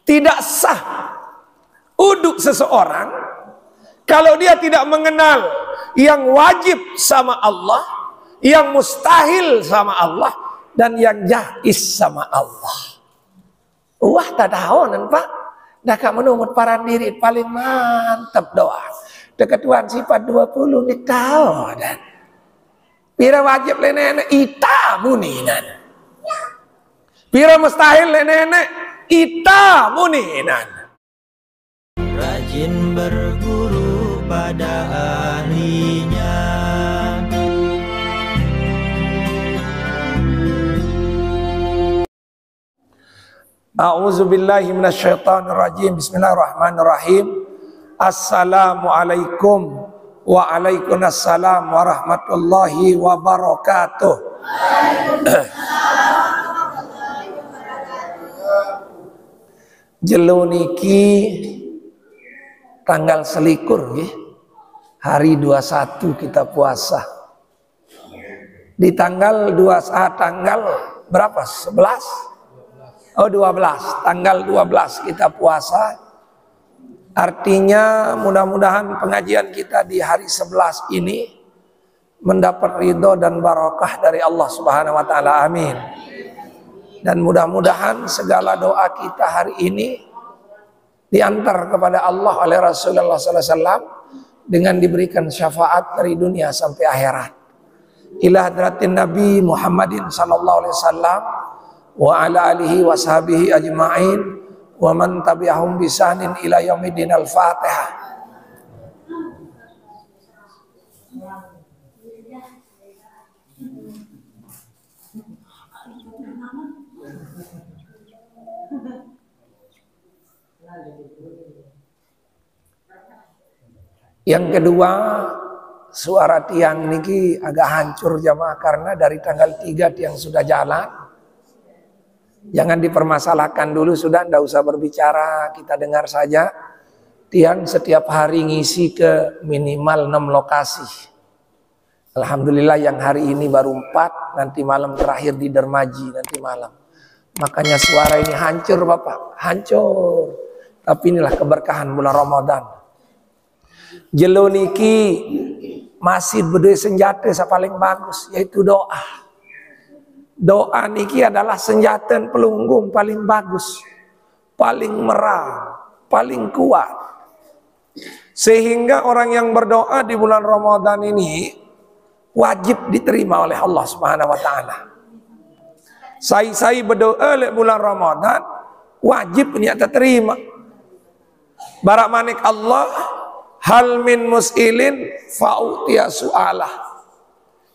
Tidak sah uduk seseorang kalau dia tidak mengenal yang wajib sama Allah, yang mustahil sama Allah, dan yang jaiz sama Allah. Wah, tak tahu Pak. Dah kak menumut para diri paling mantap doa. Deketuan sifat 20 ni tahu dan. Pira wajib le nenek ita muninan. Pira mustahil le nenek ita muninan. Rajin berguru pada ahlinya. A'udzubillahi minasyaitonirrajim. Bismillahirrahmanirrahim. Assalamualaikum wa alaikumussalam warahmatullahi wabarakatuh. Jelo niki tanggal selikur nggih. Hari 21 kita puasa. Di tanggal 21 tanggal berapa? 11? Oh 12, tanggal 12 kita puasa. Artinya mudah-mudahan pengajian kita di hari 11 ini mendapat ridho dan barakah dari Allah Subhanahu wa taala. Amin. Dan mudah-mudahan segala doa kita hari ini diantar kepada Allah oleh Rasulullah sallallahu alaihi wasallam dengan diberikan syafaat dari dunia sampai akhirat. Ila hadratin Nabi Muhammadin sallallahu alaihi wasallam wa ala alihi wa sahbihi ajma'in wa man tabi'ahum bisanin ila yaumiddin. Al-Fatihah. Yang kedua, suara tiang niki agak hancur jamaah karena dari tanggal 3 tiang sudah jalan. Jangan dipermasalahkan dulu, sudah ndak usah berbicara, kita dengar saja. Tiang setiap hari ngisi ke minimal 6 lokasi. Alhamdulillah yang hari ini baru 4, nanti malam terakhir di Dermaji nanti malam. Makanya suara ini hancur Bapak, hancur. Tapi inilah keberkahan bulan Ramadan. Jelo niki masih berdua senjata yang paling bagus, yaitu doa. Doa niki adalah senjata pelunggung paling bagus, paling merah, paling kuat. Sehingga orang yang berdoa di bulan Ramadan ini wajib diterima oleh Allah Subhanahu wa taala. Saya berdoa di bulan Ramadan wajib nyata terima. Barak manik Allah, hal min mus'ilin fa'utiya su'alah.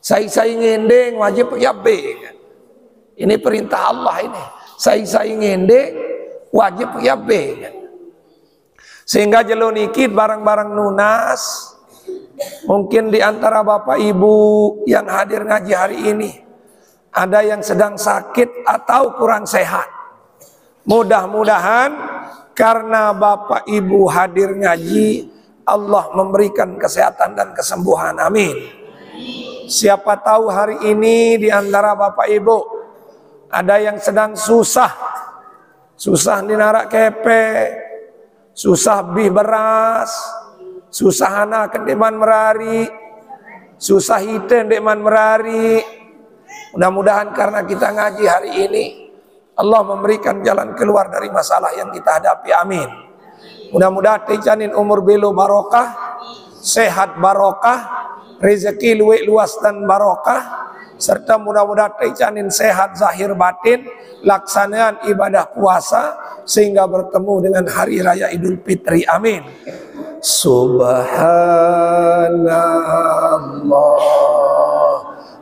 Saya ngendeng wajib ya be. Ini perintah Allah ini. Saya ngende wajib ya be. Sehingga jelo niki barang-barang lunas. Mungkin di antara Bapak Ibu yang hadir ngaji hari ini ada yang sedang sakit atau kurang sehat. Mudah-mudahan karena Bapak Ibu hadir ngaji, Allah memberikan kesehatan dan kesembuhan. Amin. Siapa tahu hari ini di antara Bapak Ibu ada yang sedang susah di narak kepe, susah bih beras, susah anak kendeman merari, susah hiten deman merari. Mudah-mudahan karena kita ngaji hari ini, Allah memberikan jalan keluar dari masalah yang kita hadapi. Amin. Mudah-mudahan tejanin umur belu barokah, sehat barokah, rezeki luas dan barokah, serta mudah-mudahan tejanin sehat zahir batin, laksanaan ibadah puasa sehingga bertemu dengan hari raya Idul Fitri. Amin. Subhanallah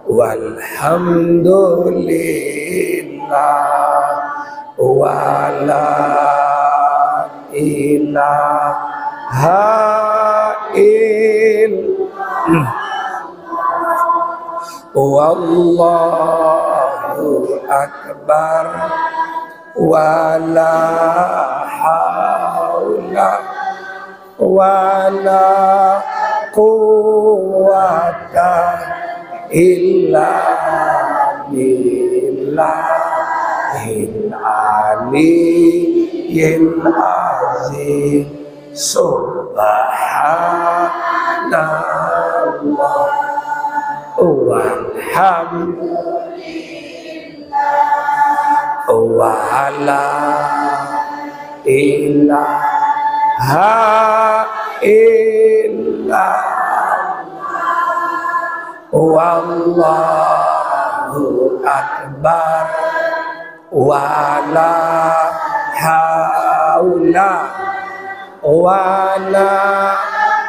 walhamdulillah wala ilaha illallah wallahu akbar wala haula wala quwwata illa billahil azim. Subhanallah walhamdulillah wa la ilaha illallah wallahu akbar wa la haula wa la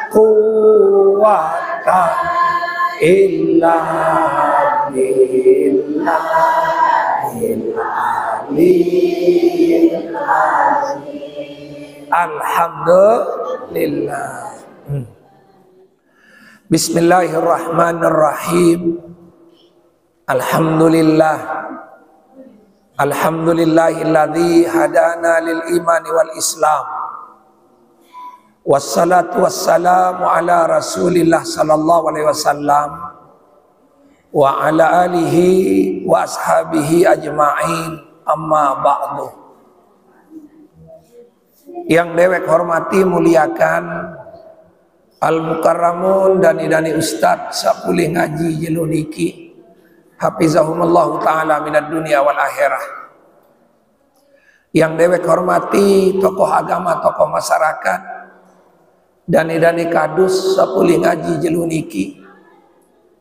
quwwata illa billahil aliyyil azim. Alhamdulillah. Bismillahirrahmanirrahim. Alhamdulillah. Alhamdulillahilladzi hadana lil imani wal islam. Wassalatu wassalamu ala Rasulillah sallallahu alaihi wasallam wa ala alihi wa ashabihi ajma'in, amma ba'du. Yang dewek hormati muliakan al-mukarramun dani ustaz sapulih ngaji jeluniki hafizahumullah ta'ala minad dunia wal akhirah. Yang dewek hormati tokoh agama, tokoh masyarakat, dani kadus sapulih ngaji jeluniki,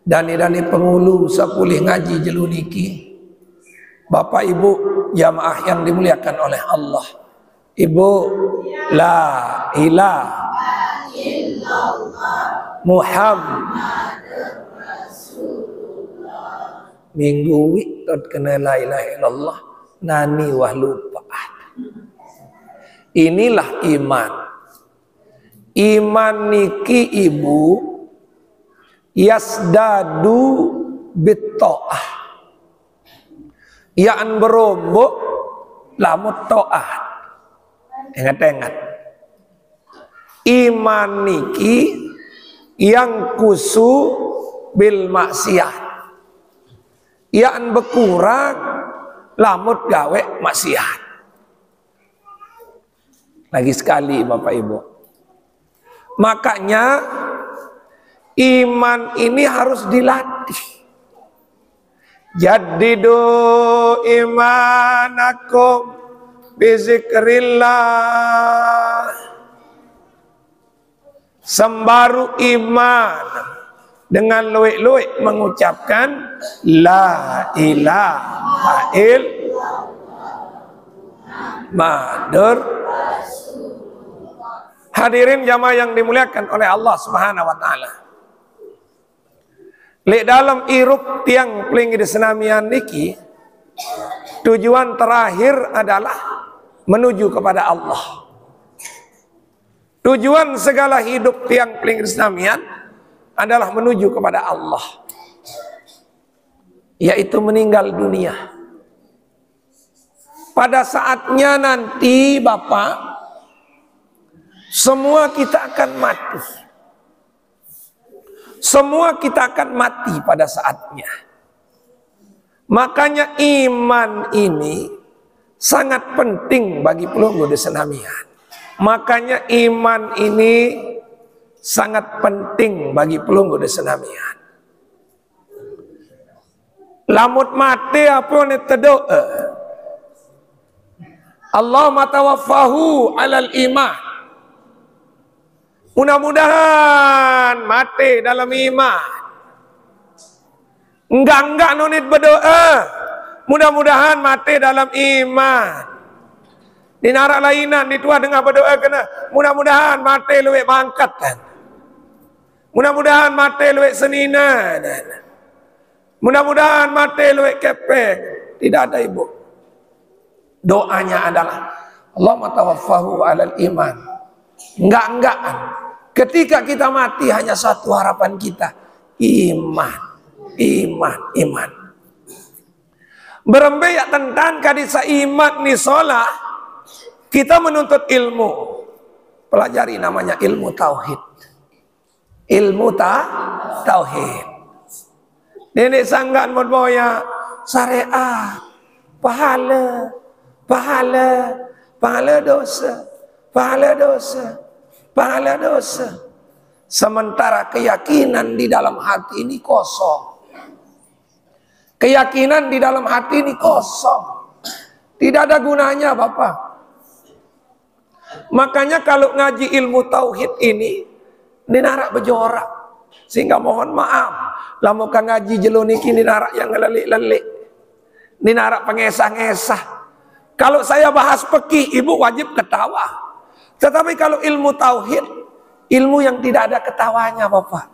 dani pengulu sapulih ngaji jeluniki, Bapak Ibu jamaah yang dimuliakan oleh Allah. Ibu, la ilaha illallah Muhammad Rasulullah. Minggu witot kena la ilaha illallah nani wah lupa. Inilah iman. Iman niki ibu yasdadu bitta'ah, yaan berombok lamut ta'ah. Ingat-ingat, iman niki yang kusu bil maksiat, yaan berkurang lamut gawe maksiat. Lagi sekali Bapak Ibu, makanya iman ini harus dilatih. Jaddidu imanakum bizikrillah. Sembaru iman dengan luik-luik mengucapkan la ilaha illallah Muhammadur. Hadirin jamaah yang dimuliakan oleh Allah Subhanahu wa taala. Lek dalam irup tiang peling di senamian niki, tujuan terakhir adalah menuju kepada Allah. Tujuan segala hidup tiang peling di senamian adalah menuju kepada Allah, yaitu meninggal dunia. Pada saatnya nanti Bapak, semua kita akan mati. Semua kita akan mati pada saatnya. Makanya iman ini sangat penting bagi pelunggu desenamian. Makanya iman ini sangat penting bagi pelunggu desenamian. Lamut mati apa ni terdoa. Allahumma tawaffahu alal iman. Mudah-mudahan mati dalam iman. Enggak nonit berdoa. Mudah-mudahan mati dalam iman. Di narak lainan ditua dengan berdoa kena. Mudah-mudahan mati luwek bangkat kan. Mudah-mudahan mati luwek senina. Mudah-mudahan mati luwek kepek. Tidak ada ibu. Doanya adalah Allahumma tawaffahu alal iman. Enggak. Ketika kita mati hanya satu harapan kita, iman. Berembeyak tentang kadisa iman ni solah, kita menuntut ilmu. Pelajari namanya ilmu tauhid. Ilmu tauhid. Nenek sanggan berboya syariat, pahala, pahala dosa, pahala dosa, pahala dosa. Sementara keyakinan di dalam hati ini kosong. Keyakinan di dalam hati ini kosong. Tidak ada gunanya Bapak. Makanya kalau ngaji ilmu tauhid ini dinarak bejorak. Sehingga mohon maaf, lamukan ngaji jelo niki dinarak yang ngelelik-lelik. Dinarak pengesah-ngesah. Kalau saya bahas fikih, ibu wajib ketawa. Tetapi kalau ilmu tauhid, ilmu yang tidak ada ketawanya Bapak.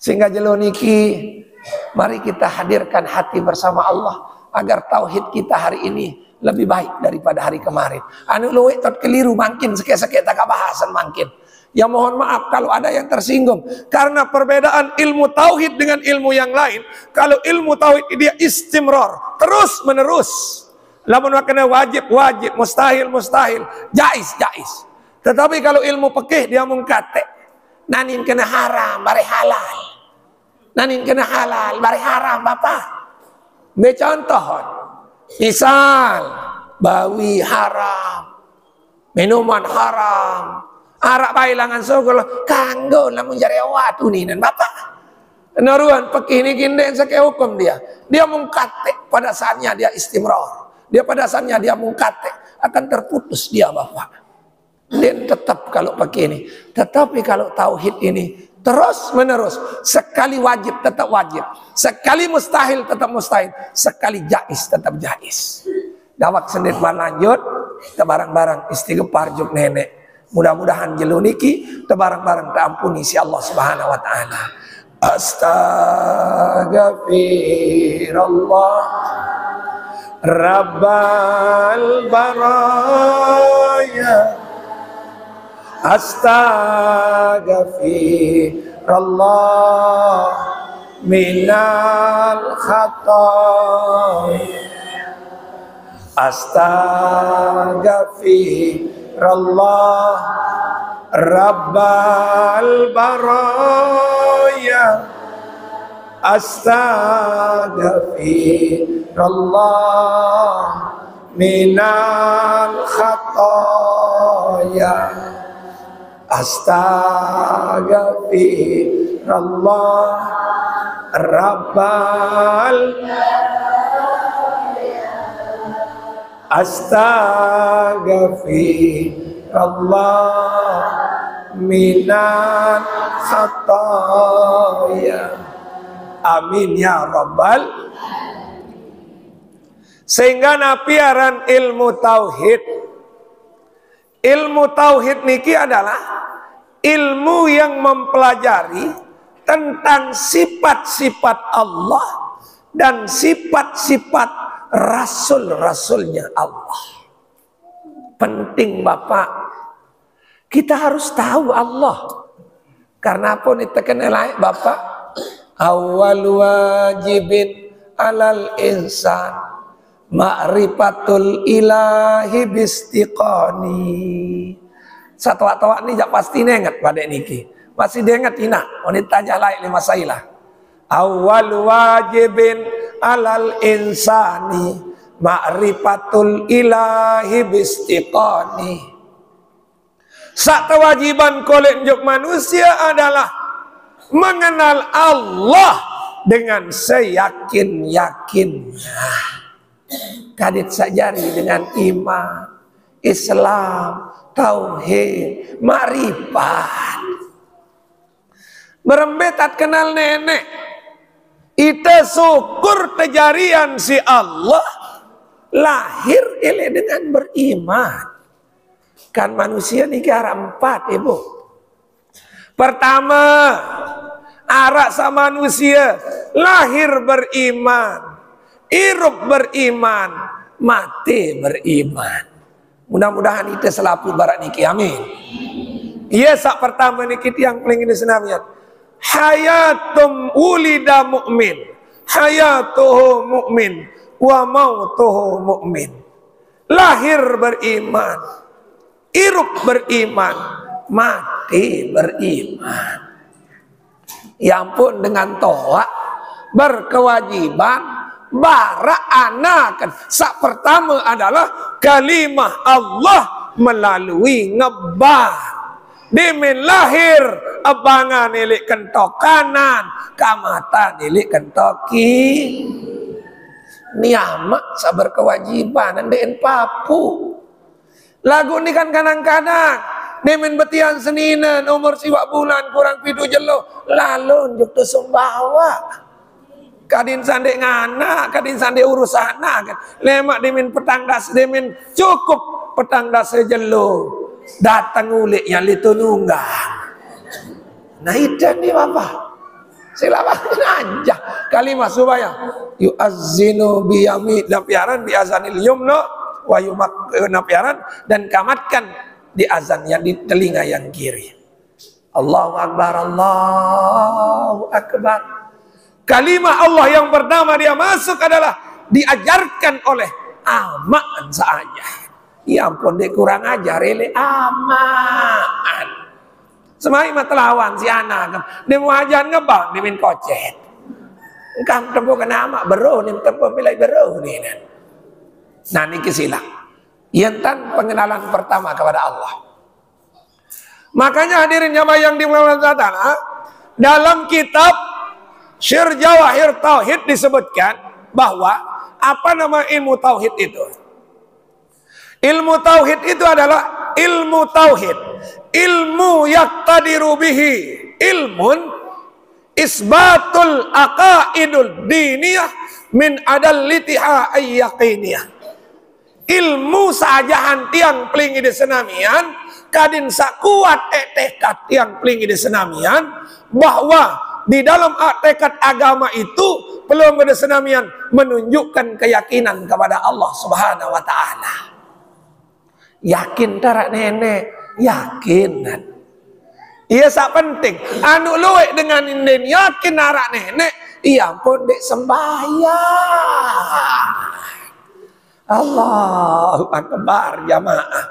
Sehingga jelo niki, mari kita hadirkan hati bersama Allah agar tauhid kita hari ini lebih baik daripada hari kemarin. Anu luwek tot keliru makin sekek-sekek tak bahasan makin. Ya mohon maaf kalau ada yang tersinggung karena perbedaan ilmu tauhid dengan ilmu yang lain. Kalau ilmu tauhid dia istimrar, terus menerus. Lamun kena wajib, mustahil, jais. Tetapi kalau ilmu fikih dia mengkate, nanin kena haram, bare halal. Nanin kena halal, bare haram, Bapak. Contoh, misal bawi haram, minuman haram, arak bailangan sogol kanggo lamun jare watu ninan Bapak. Naruan fikih ini gini sakit hukum dia. Dia mengkate pada saatnya dia istimrar. Dia pada saatnya dia mengkate akan terputus dia Bapak. Dan tetap kalau fikih ini. Tetapi kalau tauhid ini terus menerus, sekali wajib tetap wajib, sekali mustahil tetap mustahil, sekali jais tetap jais. Dawak sendiri lanjut, kita barang-barang istighfar juk nenek. Mudah-mudahan jelo niki barang-barang terampuni si Allah Subhanahu wa taala. Astaghfirullah Rabbal baraya. Astaghfirullah minal khataaya. Astaghfirullah Rabbal baraya. Astaghfirullah minal khataaya. Astaghfirullah Rabbal Astaghfirullah minan khataya. Amin ya Rabbal. Sehingga napiaran ilmu tauhid. Ilmu tauhid niki adalah ilmu yang mempelajari tentang sifat-sifat Allah dan sifat-sifat Rasul-Rasulnya Allah. Penting Bapak, kita harus tahu Allah. Karena apa nih terkenal Bapak? Awal wajibin alal insan ma'rifatul ilahi bistiqani. Satu ini jak pasti nengat pada niki. Masih dengat ina wanita jalai lima sailah. Awal wajibin alal insani ma'rifatul ilahi bistiqani. Sak kewajiban kolek manusia adalah mengenal Allah dengan seyakin-yakinnya. Kadit sajari dengan iman, Islam, tauhid, ma'rifat. Berembetat kenal nenek. Ita syukur kejarian si Allah lahir ele dengan beriman. Kan manusia ini ada 4 ibu. Pertama, arak sama manusia lahir beriman, hirup beriman, mati beriman. Mudah-mudahan itu selapu barat niki, amin. Iya sak pertama niki yang paling ini senamnya. Hayatum ulida mu'min, hayatuhu mu'min, wa mautuhu mu'min. Lahir beriman, hirup beriman, mati beriman. Ya ampun, dengan toa berkewajiban bara anakan. Sak pertama adalah kalimah Allah melalui ngebar. Dimin lahir abangan nilik kentok kanan, kamata nilik kentok kiri. Niamak sabar kewajiban ndeen papu. Lagu ni kan kadang-kadang dimin betian seninen umur siwak bulan kurang pidu jelo lalu njuk tu sumbawa. Kadin sande ngana, kadin sande urusana kan. Lemak dimin petang das dimin cukup petang das jelo. Datang ulik yang itu nunggang. Nah itu nih bapak. Silakan aja kalimat supaya yu'azzinu biyami napiaran bi azanil yumna wa yumak napiaran dan kamatkan di azan yang di telinga yang kiri. Allahu akbar, Allahu akbar. Kalimat Allah yang pertama dia masuk adalah diajarkan oleh amaan saja. Ya ampun dia kurang ajar ele amaan. Semai matlawan si anak dia mau ajar ngebang dia min kocet. Kam tempo kena amak beru ni tempo pilih beru ni. Nah ni kisilah. Yentan pengenalan pertama kepada Allah. Makanya hadirin jamaah yang dimulakan satana dalam kitab Syir Jawahir Tauhid disebutkan bahwa apa nama ilmu tauhid itu? Ilmu tauhid itu adalah ilmu tauhid, ilmu yaqtadiru bihi ilmun isbatul aqaidul diniyah min adallitiha ayyaqiniyah. Ilmu sajahan tiang pelingi di senamian kadin sakuat tekad tiang pelingi di senamian bahwa di dalam tekad agama itu belum ada senamian menunjukkan keyakinan kepada Allah Subhanahu wa taala. Yakin tarak nenek, yakin. Ia sak penting. Anu luwek dengan inden yakin tarak nenek, ia pun dek sembahyang. Allahu akbar jamaah.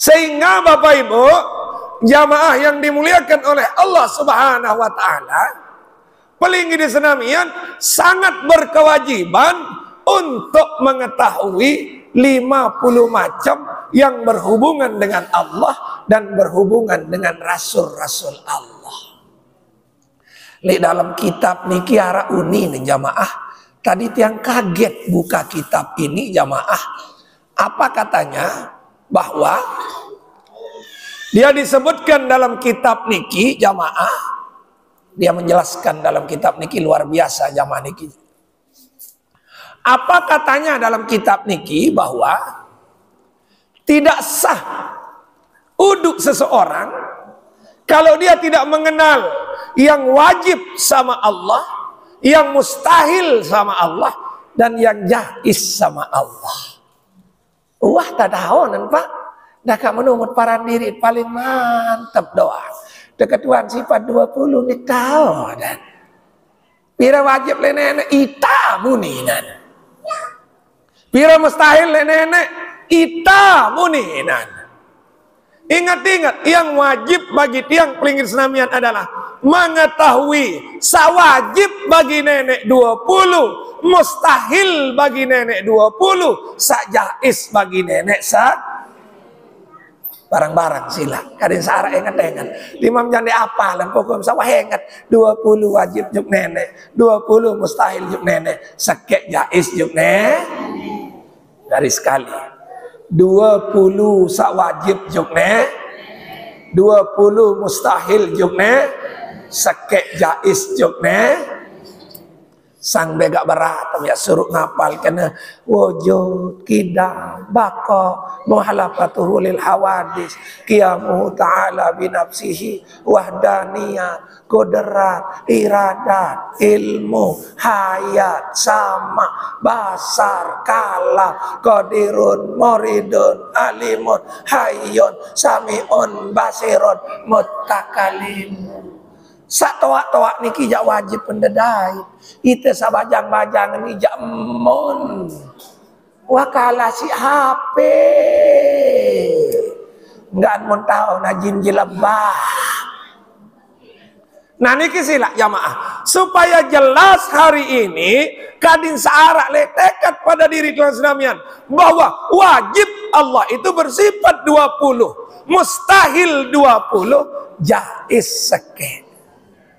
Sehingga Bapak Ibu, jamaah yang dimuliakan oleh Allah Subhanahu wa taala, pelingi di senamian sangat berkewajiban untuk mengetahui 50 macam yang berhubungan dengan Allah dan berhubungan dengan rasul-rasul Allah. Di dalam kitab niki ara uni nih jamaah. Tadi tiang kaget buka kitab ini jamaah. Apa katanya? Bahwa dia disebutkan dalam kitab niki jamaah. Dia menjelaskan dalam kitab niki luar biasa jamaah niki. Apa katanya dalam kitab niki bahwa tidak sah uduk seseorang kalau dia tidak mengenal yang wajib sama Allah, yang mustahil sama Allah, dan yang jaiz sama Allah. Wah tak tahu nampak. Dah kak menumut para diri paling mantap doa. Deketuan sifat 20 ni tahu dan. Pira wajib le nenek ita muninan. Pira mustahil le nenek ita muninan. Ingat-ingat yang wajib bagi tiang pelingin senamian adalah mengetahui sawajib bagi nenek 20, mustahil bagi nenek 20, sajais bagi nenek barang-barang sila. Kadin sara ingat-ingat. Imam jande apalan pokok sawah ingat 20 wajib juk nenek, 20 mustahil juk nenek, sakek jais juk nenek. Dari sekali 20 sak wajib juk nenek, 20 mustahil juk nenek, sakek jais juk nenek. Sang begak berat ya suruh ngapal kena wujud kidam baka muhalafatuhu lil hawadis qiyamuhu ta'ala binafsihi wahdaniyah qudrat iradat ilmu hayat sama basar kalam qadirun muridun alimun hayyun samiun basirun mutakalimun. Sak toak-toak niki jak wajib pendedai. Ite sabajang-bajang ni jak mon. Wakala si HP. Enggak mon tahu najin jelebah. Nah niki sila jamaah supaya jelas hari ini kadin searak tekad pada diri tuan sedamian bahwa wajib Allah itu bersifat 20, mustahil 20, jaiz seke.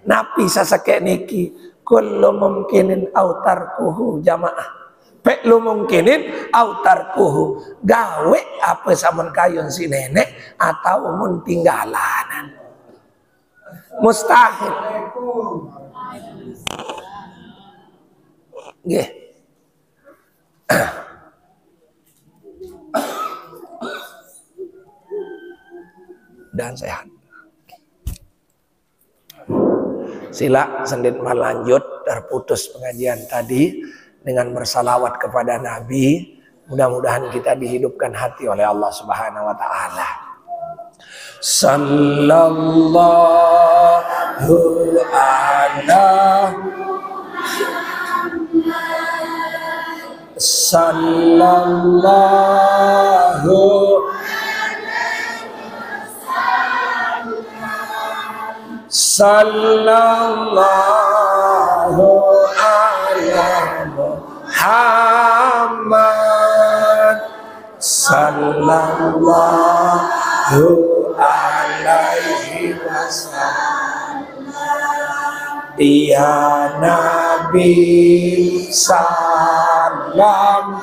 Napi saseke niki kullu mungkinin autarkuhu jamaah. Pek lu mungkinin autarkuhu gawe apa samun kayun si nenek atau mun tinggalanan. Mustahil. Nggih. Dan sehat. Sila sendiri melanjut terputus pengajian tadi dengan bersalawat kepada Nabi. Mudah-mudahan kita dihidupkan hati oleh Allah Subhanahu wa taala. Sallallahu ala sallallahu sallallahu ala Muhammad sallallahu alaihi wasallam. Ya Nabi salam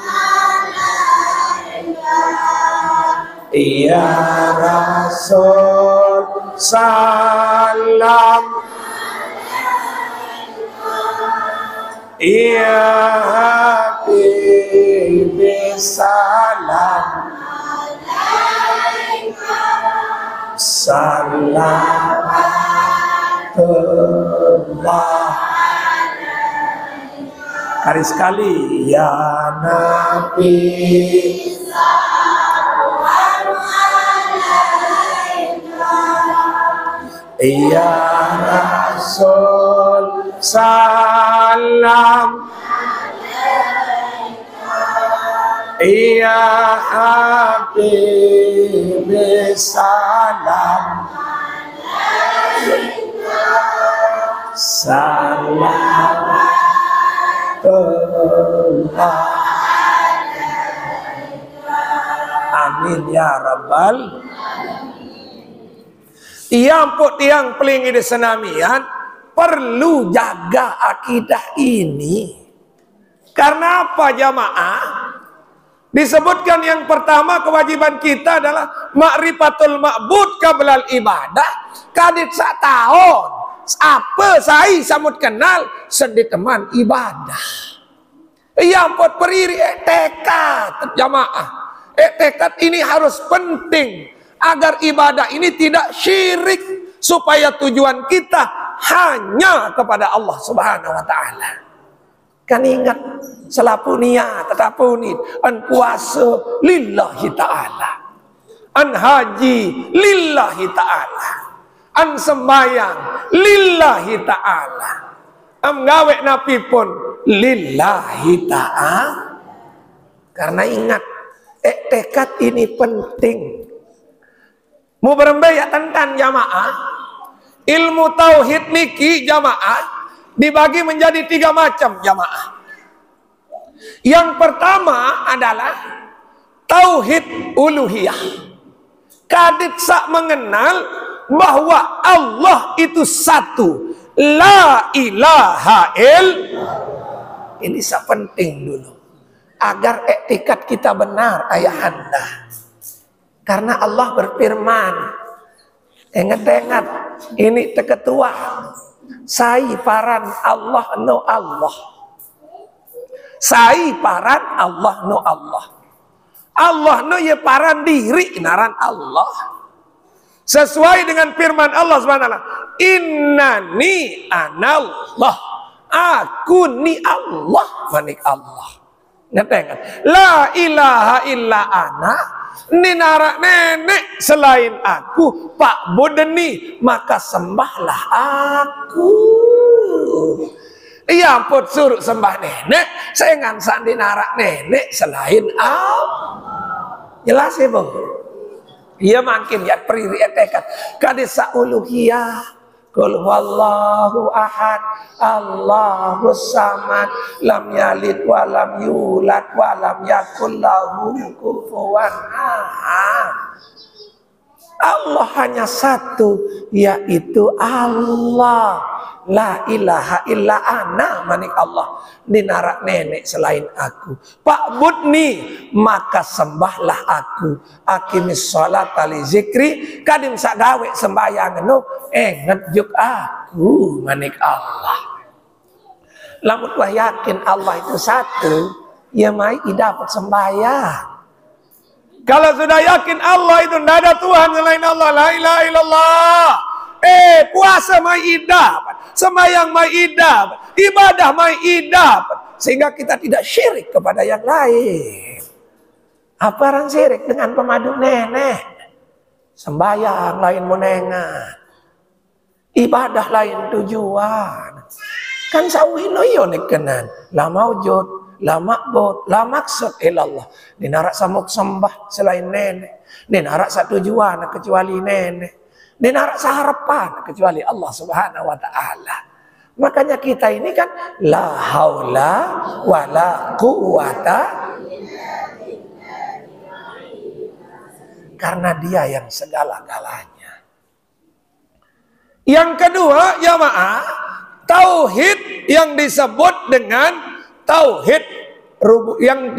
ya Rasul salam ya Habib salam salawatullah. Kali sekali ya Nabi ya Rasul salam ya Habib salam salawatullah. Amin ya rabbal. Tiang pelingi di senamian perlu jaga akidah ini. Karena apa jamaah? Disebutkan yang pertama kewajiban kita adalah ma'rifatul ma'bud qablal ibadah. Kadit sak tahun apa saya samut kenal sedih teman ibadah. Yang pot periri tekad jamaah. Tekad ini harus penting agar ibadah ini tidak syirik, supaya tujuan kita hanya kepada Allah Subhanahu wa taala. Kan ingat selapunia tetapuni an puasa lillahi taala, an haji lillahi taala, an sembayang lillahi taala, am gawe napi pun lillahi taala. Karena ingat tekad ini penting. Mau berembaya tentang jamaah, ilmu tauhid niki jamaah dibagi menjadi 3 macam jamaah. Yang pertama adalah tauhid uluhiyah. Kadit sak mengenal bahwa Allah itu satu, la ilaha illallah. Ini sak penting dulu agar etikat kita benar ayahanda. Karena Allah berfirman, ingat-ingat ini teketua, sai paran Allah no Allah, sai paran Allah no Allah, Allah no ye paran diri naran Allah. Sesuai dengan firman Allah SWT, innani anallah, aku ni Allah, manik Allah. Ingat-ingat, la ilaha illa ana, ninarak nenek selain aku, Pak Bodeni, maka sembahlah aku. Iya pun suruh sembah nenek, saya ngansan dinarak nenek selain Allah. Jelas ya bang? Iya makin ya periri tekad kadesa uluhiyah, Qul huwallahu ahad, Allahus samad, lam yalid wa lam yulad wa lam yakul lahu kufuwan ahad. Allah hanya satu, yaitu Allah. La ilaha illa ana, manik Allah. Dinarak nenek selain aku. Pak Budni, maka sembahlah aku. Akimis sholat li zikri, kadim sak gawe sembayang no, ngejuk aku, manik Allah. Lamun wah yakin Allah itu satu, ya mai dapat sembayang. Kalau sudah yakin Allah itu tidak ada Tuhan selain Allah, la ilaha illallah. Puasa mai dapat, sembahyang mai dapat, ibadah mai dapat, sehingga kita tidak syirik kepada yang lain. Apa orang syirik dengan pemadu nenek? Sembahyang lain munengan, ibadah lain tujuan. Kan sawino yonik kenan, la maujud, la ma'bud, la maksud ilallah. Dinarak samuk sembah selain nenek, dinarak satu tujuan kecuali nenek, dinarak saharapan kecuali Allah Subhanahu wa taala. Makanya kita ini kan la haula wala quwata, karena Dia yang segala-galanya. Yang kedua, jamaah, tauhid yang disebut dengan tauhid yang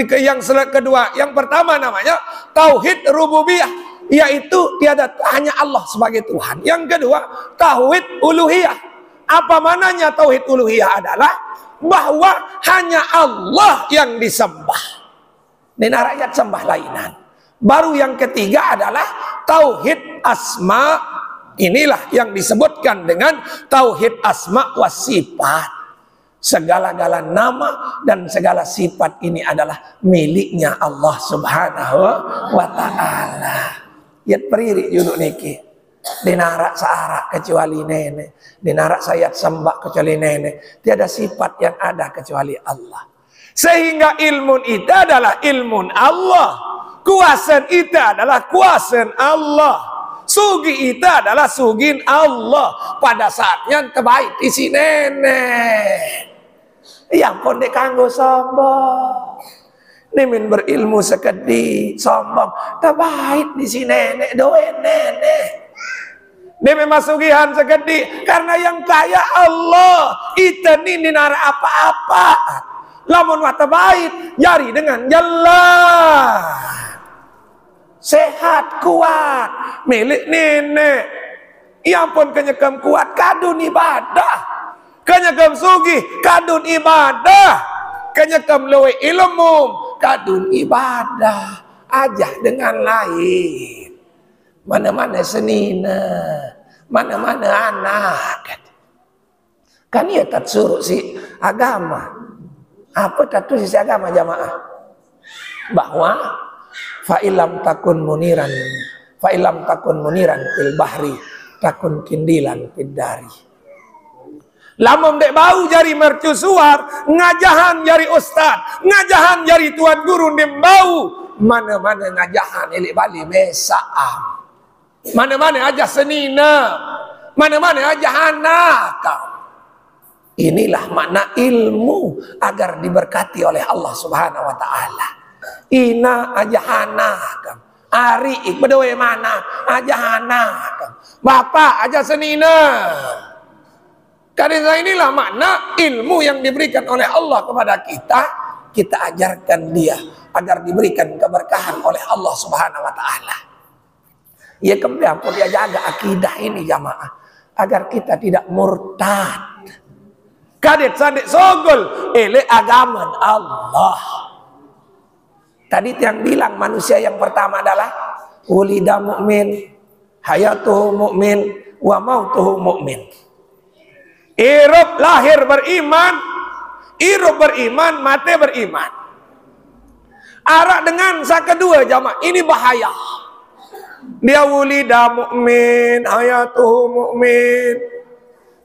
kedua, yang pertama namanya tauhid rububiyah, yaitu tiada hanya Allah sebagai Tuhan. Yang kedua, tauhid uluhiyah. Apa mananya tauhid uluhiyah? Adalah bahwa hanya Allah yang disembah, dan rakyat sembah lainan. Baru yang ketiga adalah tauhid asma. Inilah yang disebutkan dengan tauhid asma wa sifat. Segala-gala nama dan segala sifat ini adalah miliknya Allah Subhanahu wa ta'ala. Yat periri yunuk niki. Dinarak searak kecuali nenek, dinarak sayat sembah kecuali nenek. Tiada sifat yang ada kecuali Allah. Sehingga ilmu itu adalah ilmu Allah, kuasaan itu adalah kuasaan Allah, sugi itu adalah sugin Allah. Pada saatnya terbaik isi nenek. Yang pondek kanggo sombong, nimin berilmu sekedi sombong, terbaik di sini nenek doa nenek. Nimin masukihan sekedi karena yang kaya Allah. Itu ini nara apa-apa. Lamun wata baik jari dengan jelas, sehat kuat milik nenek. Yang pun kenyekam kuat kadun ibadah. Kenyekam sugi kadun ibadah, kenyekam lewe ilmu kadun ibadah. Aja dengan lain, mana-mana senina, mana-mana anak. Kan ia tak suruh si agama. Apa tatu si agama jamaah? Bahwa fa'ilam takun muniran fil bahri takun kindilan fid dari. Lamun dek bau jari mercusuar, ngajahan jari ustad, ngajahan jari tuan guru dem bau, mana-mana ngajahan elik bali mesaam, mana-mana aja senina, mana-mana aja anak. Inilah makna ilmu agar diberkati oleh Allah Subhanahu wa taala. Ina aja anak, ari bedoe mana aja anak, bapak aja senina. Karena inilah makna ilmu yang diberikan oleh Allah kepada kita. Kita ajarkan dia agar diberikan keberkahan oleh Allah Subhanahu wa ta'ala. Ya kemudian dia jaga akidah ini jamaah, agar kita tidak murtad. Kadet sadik sogol ele agama Allah. Tadi yang bilang manusia yang pertama adalah ulida mu'min, hayatuhu mu'min, wa mautuhu mu'min. Irup lahir beriman, irup beriman, mati beriman. Arak dengan sa kedua jamaah, ini bahaya. Dia wulida mu'min, hayatuhu mu'min,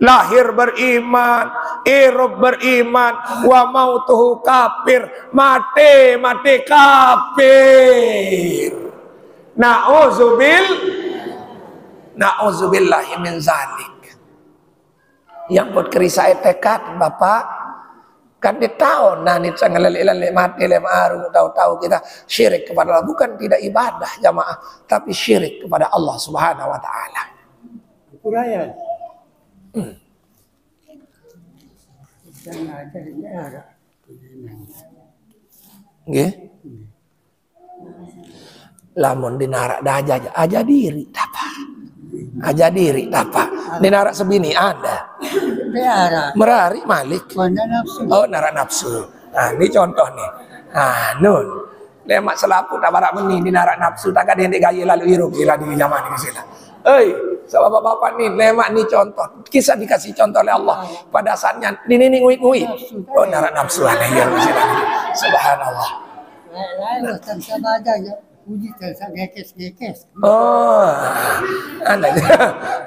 lahir beriman, irup beriman, wa mautuhu kafir, mati kafir. Na'udzubillahi min zalik. yang buat kerisa tekad Bapak kan dia tahu nanit sangalalilan mati lemaru tahu-tahu kita syirik kepada Allah, bukan tidak ibadah jamaah tapi syirik kepada Allah Subhanahu wa taala. Kuraya. Nggih. Lamun dinarak dah aja diri tapa. Aja diri tapa. Dinarak sebini ada. Merari Malik. Oh narak nafsu. Nah ini contoh nih. Nah nun. Lemak selapu tak barak meni dinarak nafsu tak ada yang gaya lalu irup gila di zaman ini sila. Sama bapak-bapak nih lemak nih contoh. Kisah dikasih contoh oleh Allah. Pada saatnya ini nguit-nguit. Oh narak nafsu aneh ya sila. Subhanallah. Oh, anda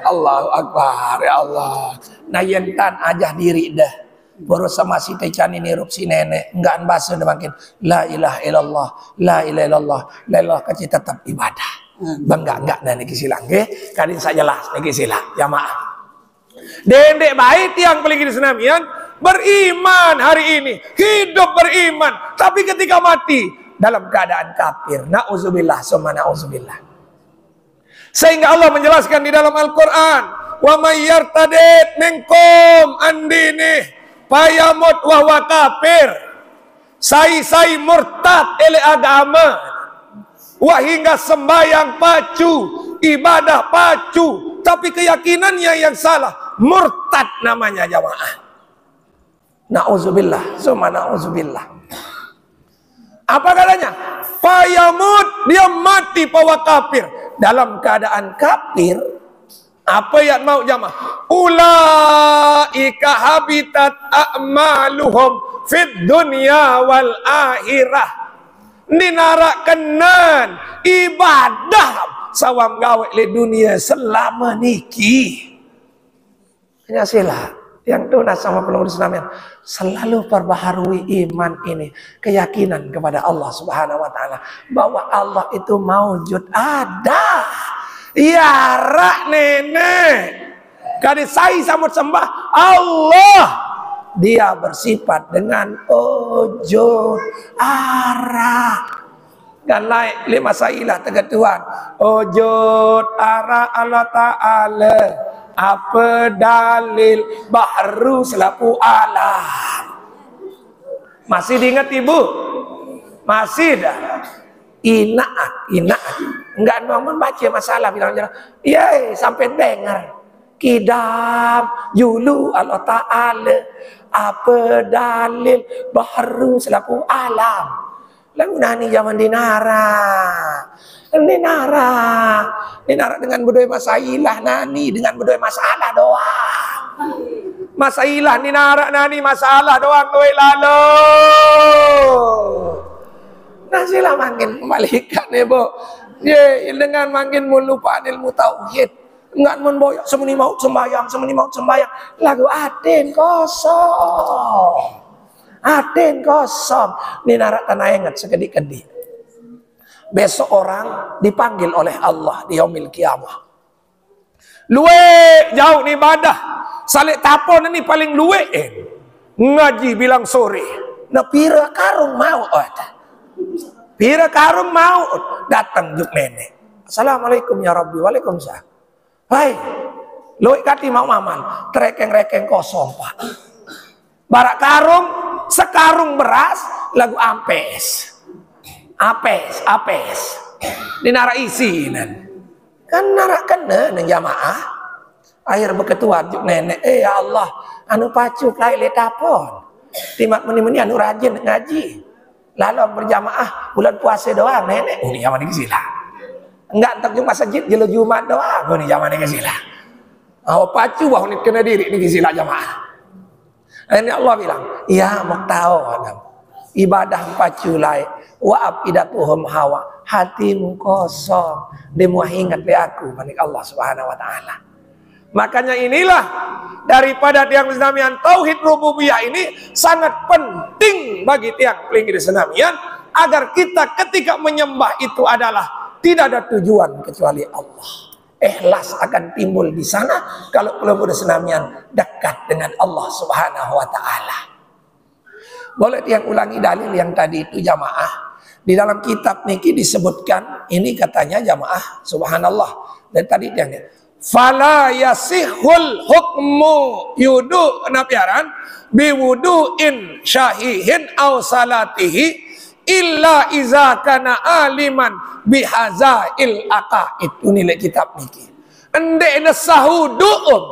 Allahu Akbar ya Allah. Nah yentan aja diri dah. Baru sama si tecan ini rup si nenek enggak basuh dah makin la ilaha illallah, la ilaha illallah, la ilaha kecil tetap ibadah. Bangga enggak dan niki silang nggih. Kadin saya jelas niki silang jamaah. Dendek baik tiang paling di senamian beriman hari ini, hidup beriman, tapi ketika mati dalam keadaan kafir. Na'udzubillah summa na'udzubillah. Sehingga Allah menjelaskan di dalam Al-Quran, wa may yartadid minkum an dinih fayamut wa huwa kafir. Sai murtad ele agama. Wah hingga sembahyang pacu, ibadah pacu, tapi keyakinannya yang salah, murtad namanya jamaah. Na'udzubillah summa na'udzubillah. Apa katanya? Fayamut, dia mati bahwa kafir. Dalam keadaan kafir, apa yang mau jamaah? Ulaika habitat a'maluhum fid dunya wal akhirah. Dinarakanan ibadah sawam gawe le dunia selama niki. Hanya sila yang tunas sama pelunggu Islam selalu perbaharui iman ini, keyakinan kepada Allah Subhanahu wa taala bahwa Allah itu maujud ada. Ya rak nenek kade sai samut sembah Allah, dia bersifat dengan wujud arah dan naik lima sailah tegetuan wujud arah Allah taala. Apa dalil baru selaku alam? Masih diingat ibu? Masih dah. Inaat. Enggak ngomong baca masalah bilang jalan. Iya sampai dengar. Kidam yulu Allah Ta'ala. Apa dalil baru selaku alam? Lagu nani zaman Dinara dengan berdua masailah nani dengan berdua masalah doang. Masailah Dinara nani masalah doang doy lalu. Nah sila makin kembalikan ya bu. Ye dengan makin melupa ilmu tauhid. Enggak memboyok semeni mau sembahyang. Lagu aten kosong. Dinara tanah ingat sekedik-kedik. Besok orang dipanggil oleh Allah di yaumil kiamah. Luwe jauh ni ibadah. Salik tapon ni paling luwe ngaji bilang sore. Na pira karung mau datang juk nenek. Assalamualaikum ya Rabbi. Waalaikumsalam. Hai. Luwe kati mau maman. Rekeng kosong pak. Barak karung sekarung beras lagu ampes. Apes. Dinara isi kan narak kena nang jamaah. Akhir beketuan juk nenek. Ya Allah, anu pacu kai le tapon. Timak meni anu rajin ngaji. Lalu berjamaah bulan puasa doang nenek. Ini zaman ini sila. Enggak entak juk masjid jelo Jumat doang. Ini zaman ini sila. Aw pacu wah ni kena diri ni sila jamaah. Ini Allah bilang, ya mau tahu Adam. Ibadah pacu lai wa afidatuhum hawa, hatimu kosong demu ingat be aku manik Allah Subhanahu wa taala. Makanya inilah daripada tiang senamian tauhid rububiyah ini sangat penting bagi tiang pelinggi senamian agar kita ketika menyembah itu adalah tidak ada tujuan kecuali Allah. Ikhlas akan timbul di sana kalau pelunggu senamian dekat dengan Allah Subhanahu wa taala. Boleh yang ulangi dalil yang tadi itu jamaah. Di dalam kitab niki disebutkan, ini katanya jamaah, subhanallah. Dan tadi yang fala yasihul hukmu yudu nabiaran biwudu'in syahihin aw salatihi illa iza kana aliman bihazail aqaid. Ini kitab niki. Endek nesah wudu'um,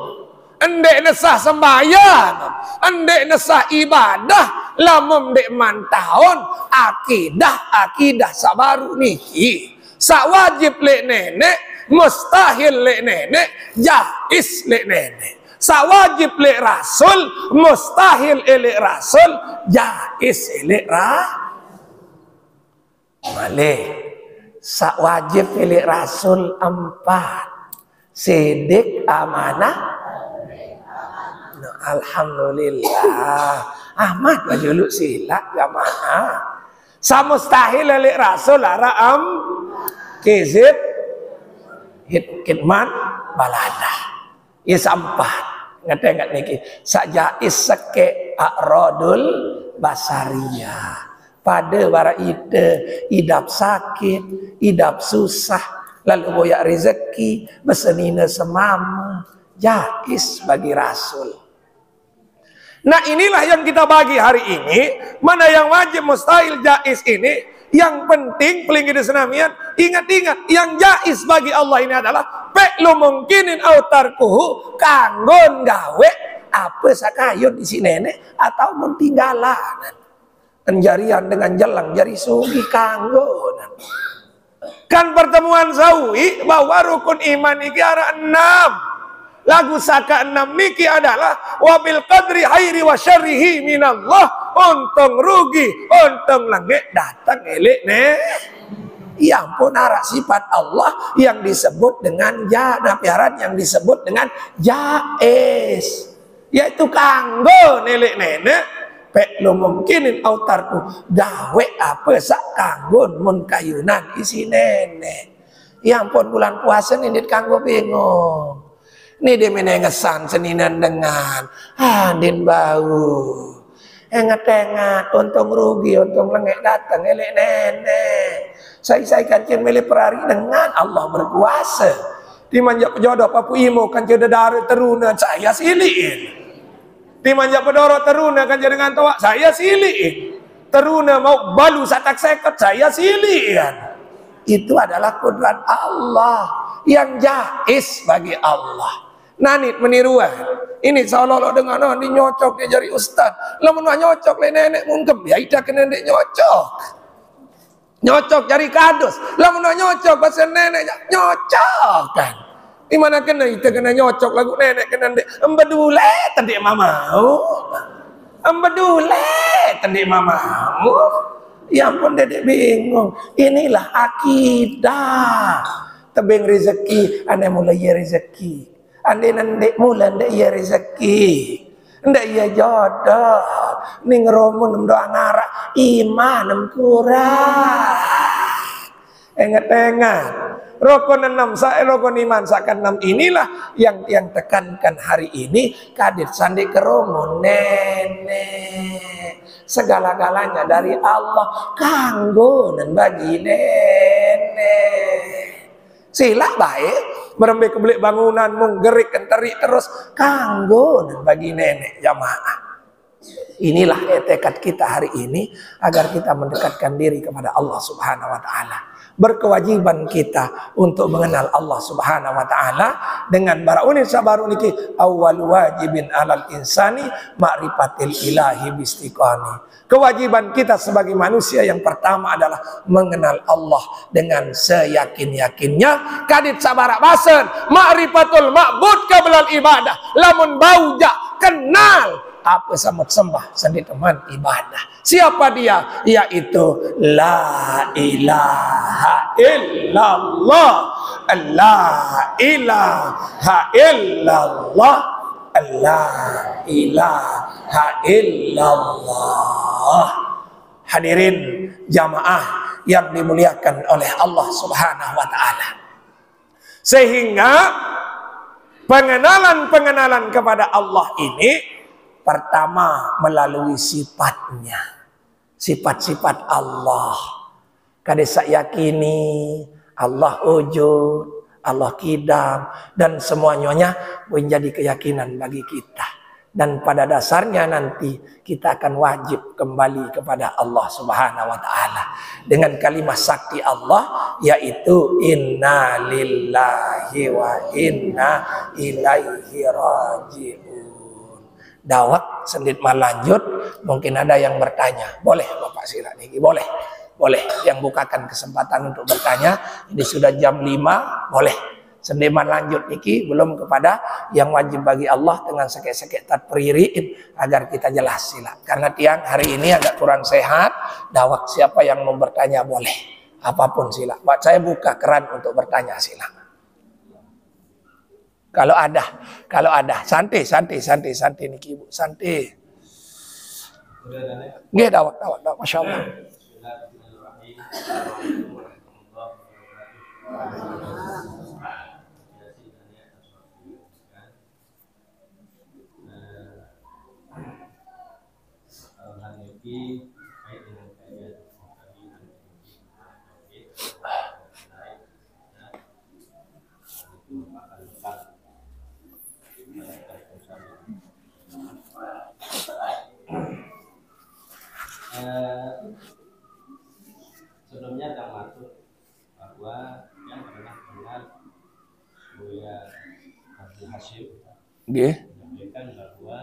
endek nesah sembahyang, endek nesah ibadah, lamun dek mantahun akidah sabaru niki. Sak wajib lek nenek, mustahil lek nenek, jaiz lek nenek. Sak wajib lek rasul, mustahil lek rasul, jaiz lek malih. Sak wajib lek rasul 4. Sidik, amanah. Nah, alhamdulillah. Ahmad wajulu silak jamaah. Samustahil lek rasul araam kizib hitman balada. Ya sampat. Ngerti niki. Sajais seke akrodul basariyah. Pada bara ide idap sakit, idap susah, lalu boyak rezeki, besenina semama, jais bagi rasul. Nah inilah yang kita bagi hari ini. Mana yang wajib, mustahil, jais ini. Yang penting pelinggih senamian, ingat-ingat yang jais bagi Allah ini adalah pe'lu mungkinin autarkuhu kanggon gawe apa sakayun isi nenek atau mentinggalan. Jarian dengan jelang jari sugi kanggo. Kan pertemuan sawi bahwa rukun iman iki ada 6. Lagu saka 6 niki adalah wabil qadri hairi wa syarrihi minallah. Untung rugi, untung langit datang elek ne. Ya ampun, arah sifat Allah yang disebut dengan napiaran yang disebut dengan jais, yaitu kanggo nelek nenek. Pek lo mungkinin autarku dawe apa sak kanggon mun kayunan isi nenek. Ya ampun, bulan puasa ini kanggo bingung. Ini dia menengesan seninan dengan andin bau. Engat-engat, untung rugi, untung lengek datang elek nenek. Saya kancing milih perari dengan Allah berkuasa. Dimanjak pejodoh papu imo kancing dadari teruna saya siliin. Dimanja pedoro teruna kan dengan toa saya silih. Teruna mau balu satak seket saya silih. Itu adalah kudrat Allah yang jais bagi Allah. Nanit meniruan. Ini seolah-olah dengan ini nyocok dia jari ustaz. Lamun nyocok le nenek mungkem ya ida ke nenek nyocok. Nyocok jari kadus. Lamun nyocok bahasa nenek nyocok kan. Di mana kena kita kena nyocok lagu nenek kena dek embedule tadi mamau. Embedule tadi mamau. Ya ampun dedek bingung. Inilah akidah. Tebing rezeki ane mulai ya rezeki. Ane nandek mula ndak ya rezeki. Ndak ya jodoh. Ning romun doa ngara iman kurang. Ingat-ingat. Rokon 6 rokon iman sakan 6 inilah yang tekankan hari ini kadir sandi keromun nenek. Segala-galanya dari Allah kanggo dan bagi nenek. Sila baik merembek kebelik bangunan mung gerik kenterik terus kanggo dan bagi nenek jamaah. Inilah tekad kita hari ini agar kita mendekatkan diri kepada Allah Subhanahu wa taala. Berkewajiban kita untuk mengenal Allah Subhanahu wa taala dengan barauni sabaru niki awal wajibin alal insani ma'rifatil ilahi bistiqani. Kewajiban kita sebagai manusia yang pertama adalah mengenal Allah dengan seyakin-yakinnya. Kadit sabara basen ma'rifatul ma'bud qablal ibadah. Lamun bauja kenal apa samut sembah sandi teman ibadah. Siapa dia? Yaitu la ilaha illallah. La ilaha illallah. La ilaha illallah. Hadirin jamaah yang dimuliakan oleh Allah Subhanahu wa taala. Sehingga Pengenalan kepada Allah ini pertama melalui sifatnya, sifat-sifat Allah. Kada saya yakini Allah wujud, Allah kidam, dan semuanya menjadi keyakinan bagi kita. Dan pada dasarnya nanti kita akan wajib kembali kepada Allah Subhanahu wa taala dengan kalimat sakti Allah, yaitu inna lillahi wa inna ilaihi rajiun. Dawak sendit melanjut, mungkin ada yang bertanya. Boleh Bapak Sira niki, boleh. Boleh yang bukakan kesempatan untuk bertanya. Ini sudah jam 5, boleh. Sendeman lanjut niki belum kepada yang wajib bagi Allah dengan sekek-sekek tatpririin agar kita jelas sila. Karena tiang hari ini agak kurang sehat, dawak siapa yang mau bertanya boleh. Apapun sila. Saya buka keran untuk bertanya sila. Kalau ada, santai niki Ibu, santai. Nggih dawak, Masya Allah. Sebelumnya Kang Maksud bahwa yang pernah dengar Buya Abdul Hashim menyampaikan bahwa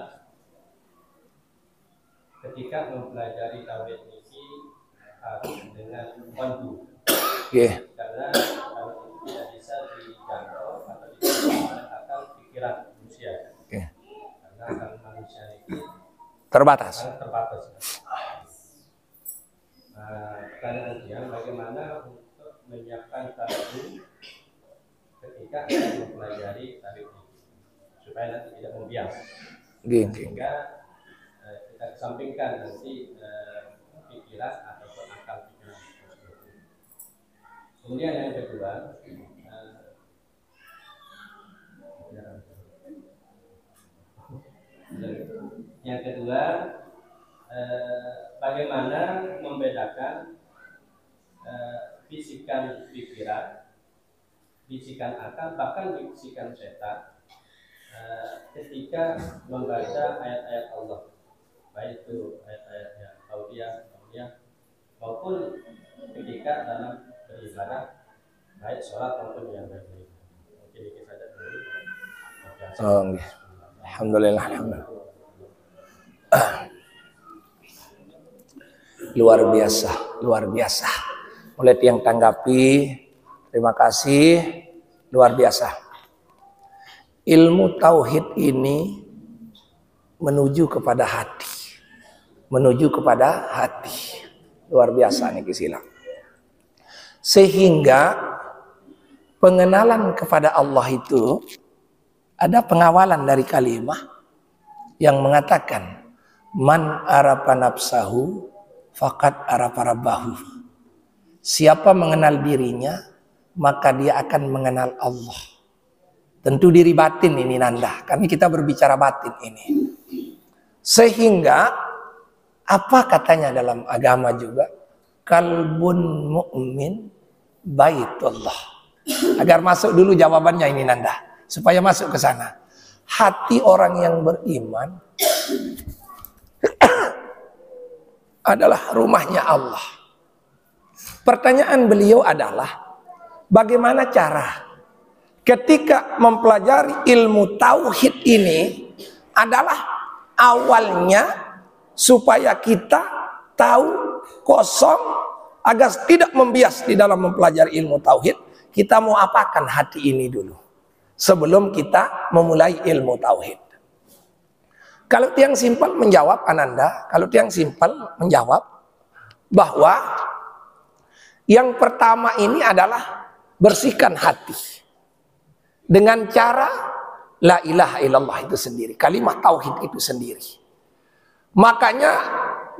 ketika mempelajari tauhid ini harus dengan kondu, karena kalau itu tidak bisa dijangkau atau dijangkau oleh akal pikiran manusia, karena akal manusia itu terbatas. Pertanyaan dia, bagaimana untuk menyiapkan tauhid ketika kita mempelajari tauhid ini supaya nanti tidak membias, sehingga kita kesampingkan nanti pikiran ataupun akal pikiran. Kemudian yang kedua, bagaimana membedakan bisikan pikiran, bisikan akal, bahkan bisikan setan ketika membaca ayat-ayat Allah, baik itu ayat-ayat Tauriyah maupun ketika dalam beribadah, baik sholat maupun yang lain. Mungkin kita saja dulu. Alhamdulillah. Luar biasa. Mulai yang tanggapi, terima kasih, luar biasa. Ilmu tauhid ini menuju kepada hati, luar biasa nih kisilang. Sehingga pengenalan kepada Allah itu ada pengawalan dari kalimah yang mengatakan man arafa nafsahu faqad arafa rabbahu. Siapa mengenal dirinya, maka dia akan mengenal Allah. Tentu diri batin ini nanda, karena kita berbicara batin ini. Sehingga apa katanya dalam agama juga, kalbun mu'min baitullah. Agar masuk dulu jawabannya ini nanda, supaya masuk ke sana. Hati orang yang beriman adalah rumahnya Allah. Pertanyaan beliau adalah bagaimana cara ketika mempelajari ilmu tauhid ini adalah awalnya supaya kita tahu kosong agar tidak membias di dalam mempelajari ilmu tauhid. Kita mau apakan hati ini dulu sebelum kita memulai ilmu tauhid. Kalau tiang simpel menjawab Ananda, kalau tiang simpel menjawab bahwa yang pertama ini adalah bersihkan hati dengan cara la ilaha illallah itu sendiri, kalimat tauhid itu sendiri. Makanya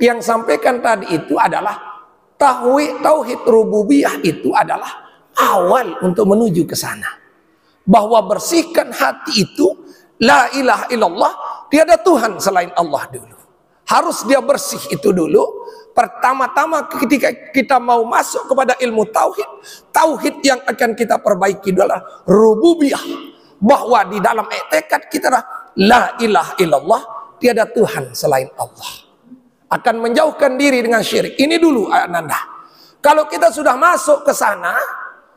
yang sampaikan tadi itu adalah tauhid rububiyah itu adalah awal untuk menuju ke sana. bahwa bersihkan hati itu la ilaha illallah, tiada Tuhan selain Allah dulu. Harus dia bersih itu dulu. Pertama-tama ketika kita mau masuk kepada ilmu tauhid, tauhid yang akan kita perbaiki adalah rububiyah, bahwa di dalam i'tikad kita la ilaha illallah, tiada Tuhan selain Allah. Akan menjauhkan diri dengan syirik. Ini dulu Ananda. Kalau kita sudah masuk ke sana,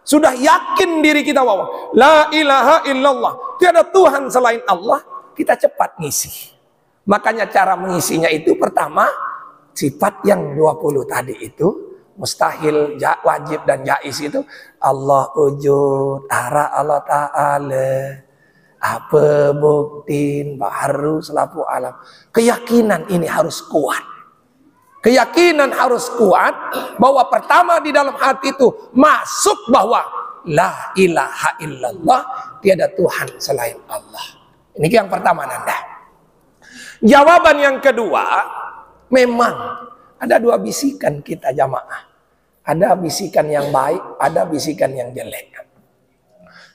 sudah yakin diri kita bahwa la ilaha illallah, tiada Tuhan selain Allah, kita cepat ngisi. Makanya cara mengisinya itu pertama, sifat yang 20 tadi itu, mustahil, wajib dan jaiz itu, Allah wujud, ara Allah Ta'ala, apa bukti baru selapu alam. Keyakinan ini harus kuat. Keyakinan harus kuat bahwa pertama di dalam hati itu masuk bahwa la ilaha illallah, tiada Tuhan selain Allah. Ini yang pertama Nanda. Jawaban yang kedua, memang ada dua bisikan kita jamaah. Ada bisikan yang baik, ada bisikan yang jelek.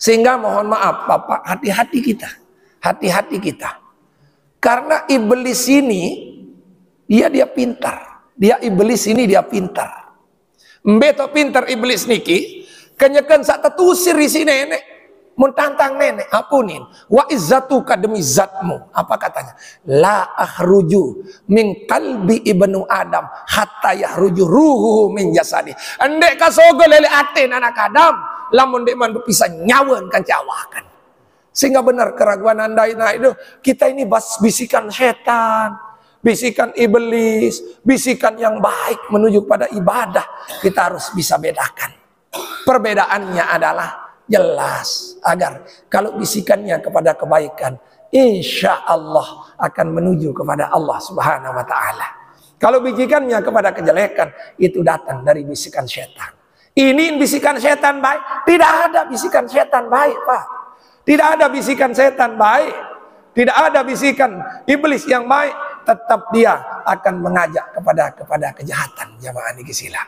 Sehingga mohon maaf Bapak, hati-hati kita. Hati-hati kita. Karena iblis ini, dia pintar. Dia iblis ini dia pintar. Mbeto pintar iblis niki, kenyakan sak tetusir isi nenek. Muntantang nenek, apunin. Wa izzatuka demi zatmu. Apa katanya? La ahruju min qalbi ibnu Adam hatta yahruju ruhu min jasadi. Andek kasogo lele aten anak Adam, lamun dek man berpisah nyawan kan cawakan. Sehingga benar keraguan Anda itu, kita ini bisikan setan, bisikan iblis, bisikan yang baik menuju pada ibadah. Kita harus bisa bedakan. Perbedaannya adalah jelas, agar kalau bisikannya kepada kebaikan, insya Allah akan menuju kepada Allah Subhanahu wa Ta'ala. Kalau bisikannya kepada kejelekan, itu datang dari bisikan setan. Ini bisikan setan baik? Tidak ada bisikan setan baik, Pak. Tidak ada bisikan setan baik. Tidak ada bisikan iblis yang baik. Tetap dia akan mengajak kepada kejahatan, jamaah niki sila.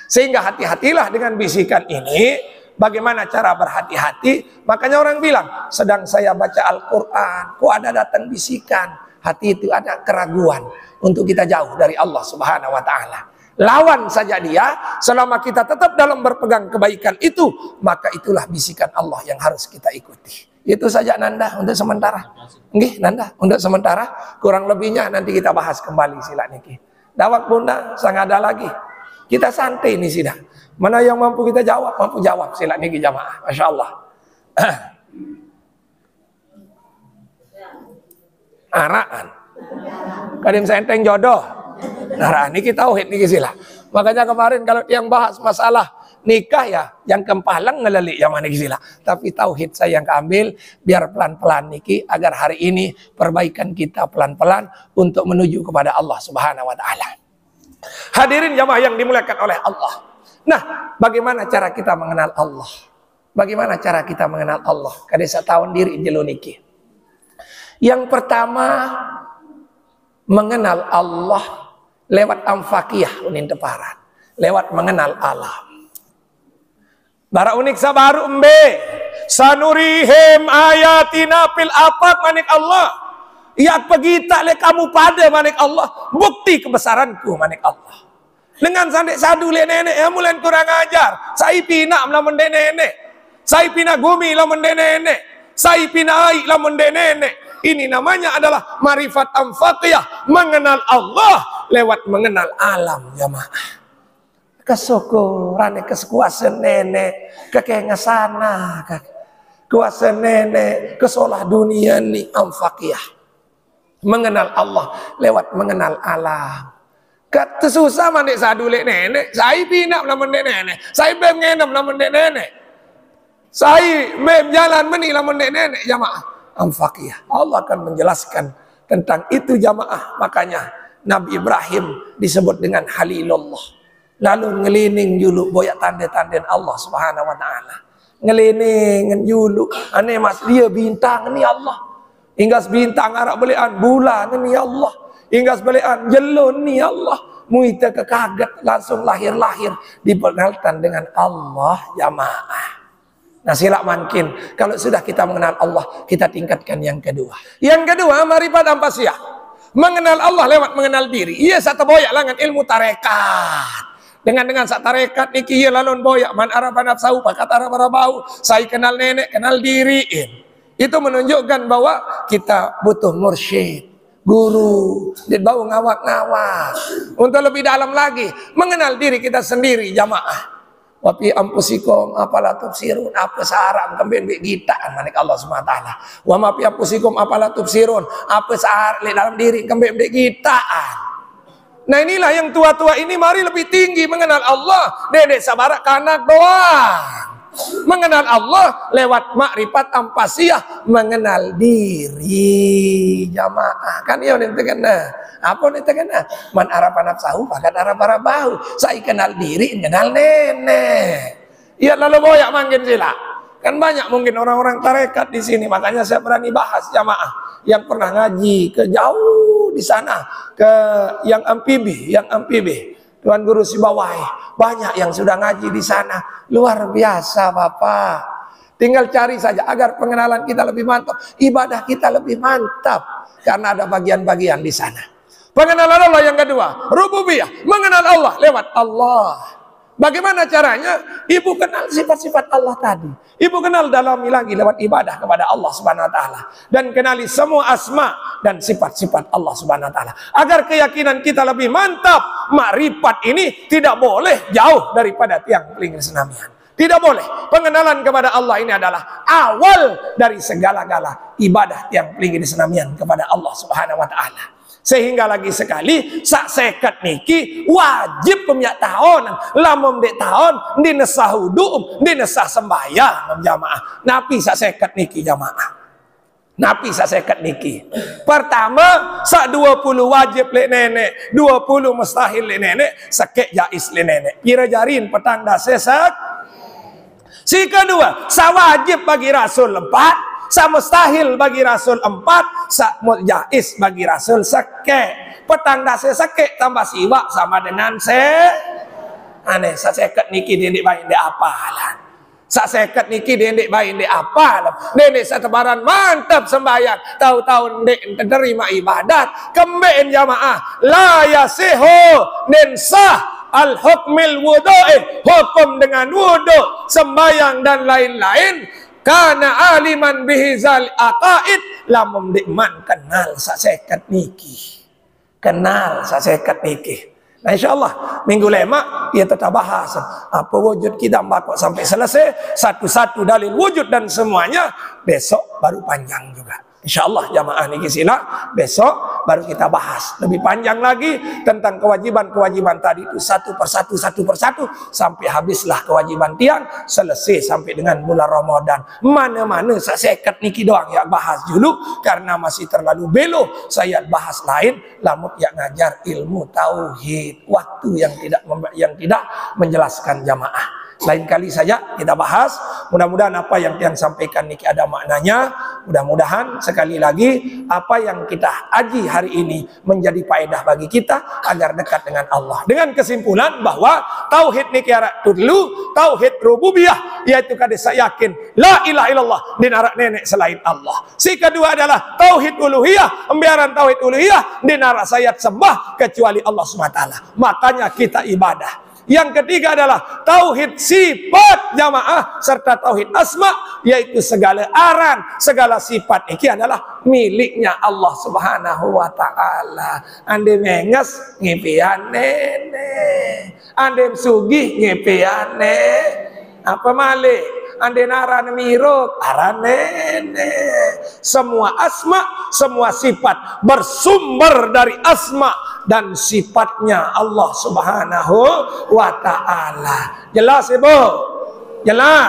Sehingga hati-hatilah dengan bisikan ini. Bagaimana cara berhati-hati? Makanya orang bilang, sedang saya baca Al-Quran, kok ada datang bisikan. Hati itu ada keraguan untuk kita jauh dari Allah Subhanahu wa Ta'ala. Lawan saja dia, selama kita tetap dalam berpegang kebaikan itu, maka itulah bisikan Allah yang harus kita ikuti. Itu saja Nanda untuk sementara. Nggih Nanda, untuk sementara. Kurang lebihnya nanti kita bahas kembali sila niki. Dawak bunda, sang ada lagi. Kita santai ini sudah. Mana yang mampu kita jawab, mampu jawab sila niki jamaah. Masya Allah. Araan. Kadim senteng jodoh. Nah, niki tauhid niki sila. Makanya kemarin kalau yang bahas masalah nikah ya, yang kempalang ngeleli yang mana niki sila. Tapi tauhid saya yang keambil, biar pelan-pelan niki agar hari ini perbaikan kita pelan-pelan untuk menuju kepada Allah Subhanahu wa Ta'ala. Hadirin jamaah yang dimuliakan oleh Allah. Nah, bagaimana cara kita mengenal Allah? Bagaimana cara kita mengenal Allah? Kadesa tahun diri jeluniki. Yang pertama, mengenal Allah lewat amfakiyah unin teparan. Lewat mengenal alam. Bara unik sabaru embe. Sanurihim ayatina fil afaq manik Allah. Ya pegita le kamu pada manik Allah. Bukti kebesaranku manik Allah. Dengan sandek sadu le nenek ya mulai kurang ajar. Saya pina lamun de nenek. Saya pina gumi lamun de nenek. Saya pina ai lamun de nenek. Ini namanya adalah marifat amfaqiyah, mengenal Allah lewat mengenal alam jamaah. Kesyukuran kesekuasaan nenek, kekengesana, kuasa nenek, kesolah dunia ni amfaqiyah. Mengenal Allah lewat mengenal alam. Kata susah mandek sadulek nenek, saya pinap lamun nenek, saya bem ngenam lamun nenek, saya bem jalan meni lamun nenek jamaah. Amfaqiyah. Allah akan menjelaskan tentang itu jamaah. Makanya Nabi Ibrahim disebut dengan Halilullah. Lalu ngelining julu boyak tanda-tanda Allah Subhanahu wa Ta'ala. Ngelining julu, ane mas dia bintang ni Allah. Hingga bintang arak belian bulan ni Allah. Hingga belian jelun ni Allah. Muita kekaget langsung lahir-lahir diperkenalkan dengan Allah jamaah. Nah, sila makin kalau sudah kita mengenal Allah, kita tingkatkan yang kedua. Yang kedua, marifat ampasiyah. Mengenal Allah lewat mengenal diri. Iya satu boyak langan ilmu tarekat. Dengan sak tarekat niki iya lalon boyak man arafa nafsahu fakat arafa bau. Saya kenal nenek, kenal diriin. Itu menunjukkan bahwa kita butuh mursyid, guru, dia bau ngawak-ngawak. Untuk lebih dalam lagi, mengenal diri kita sendiri jamaah. Wa fi anfusikum afala tubsirun, apa sarang kembali gitaan manik Allah Subhanahu wa taala. Wa ma fi anfusikum afala tubsirun, apa sarang dalam diri kembali gitaan. Nah, inilah yang tua-tua ini mari lebih tinggi mengenal Allah. Dedek sabarak kanak doang. Mengenal Allah lewat makrifat ampasiyah, mengenal diri jamaah. Kan ya nih kena. Apa nih kena? Man arafa nafsahu fakat arafa rabbahu. Saya kenal diri, kenal nenek. Ya lalu boyak mangkin sila. Kan banyak mungkin orang-orang tarekat di sini, makanya saya berani bahas jamaah yang pernah ngaji ke jauh di sana, ke yang amfibi, Tuan Guru Sibawai, banyak yang sudah ngaji di sana, luar biasa Bapak. Tinggal cari saja agar pengenalan kita lebih mantap, ibadah kita lebih mantap, karena ada bagian-bagian di sana. Pengenalan Allah yang kedua, rububiyah, mengenal Allah lewat Allah. Bagaimana caranya? Ibu kenal sifat-sifat Allah tadi. Ibu kenal dalami lagi lewat ibadah kepada Allah Subhanahu wa taala dan kenali semua asma dan sifat-sifat Allah Subhanahu wa taala. Agar keyakinan kita lebih mantap, makrifat ini tidak boleh jauh daripada tiang pelingin senamian. Tidak boleh. Pengenalan kepada Allah ini adalah awal dari segala-gala ibadah tiang pelingin senamian kepada Allah Subhanahu wa taala. Sehingga lagi sekali sak seket niki wajib pemiak tahun lamun dek tahun di nesah hudum di nesah sembahyang jamaah. Napi sak seket niki jamaah. Napi sak seket niki. Pertama sak 20 wajib lek nenek, 20 mustahil lek nenek, sekek jais lek nenek. Pira jarin petang dah sesak. Si kedua, sak wajib bagi Rasul 4. Sa mustahil bagi Rasul 4, sa jais bagi Rasul seke. Petang dase seke tambah siwa sama dengan aneh sa seket niki dendik baik dek apalan. Sa seket niki dendik baik dek apalan. Dendik setebaran mantap sembahyang, tahu-tahu dek terima ibadat, kembeen jamaah la yasihu den sah al-hukmil wudu'i, hukum dengan wudu, sembahyang dan lain-lain. Karena aliman bihizal aqaid lamun dikman kenal saseket niki. Kenal saseket niki. Nah insyaallah minggu lema ia tetap bahas apa wujud kita mbak sampai selesai satu-satu dalil wujud dan semuanya. Besok baru panjang juga. InsyaAllah jamaah niki sila besok baru kita bahas lebih panjang lagi tentang kewajiban-kewajiban tadi itu satu persatu sampai habislah kewajiban tiang selesai sampai dengan bulan Ramadan. Mana-mana saya seket niki doang ya bahas dulu karena masih terlalu belo. Saya bahas lain lamun ya ngajar ilmu tauhid waktu yang tidak menjelaskan jamaah. Lain kali saja kita bahas. Mudah-mudahan apa yang tiang sampaikan niki ada maknanya. Mudah-mudahan sekali lagi apa yang kita aji hari ini menjadi faedah bagi kita agar dekat dengan Allah. Dengan kesimpulan bahwa tauhid niki arak dulu tauhid rububiyah, yaitu kada saya yakin la ilaha illallah din arak nenek selain Allah. Si kedua adalah tauhid uluhiyah, pembiaran tauhid uluhiyah din arak saya sembah kecuali Allah SWT. Makanya kita ibadah. Yang ketiga adalah tauhid sifat jamaah serta tauhid asma, yaitu segala aran, segala sifat ini adalah miliknya Allah Subhanahu wa taala. Ande menges ngepian nenek, ande sugih ngepian apa malik, ande naran miruk aran nenek. Semua asma, semua sifat bersumber dari asma dan sifatnya Allah Subhanahu wa taala. Jelas Ibu? Jelas.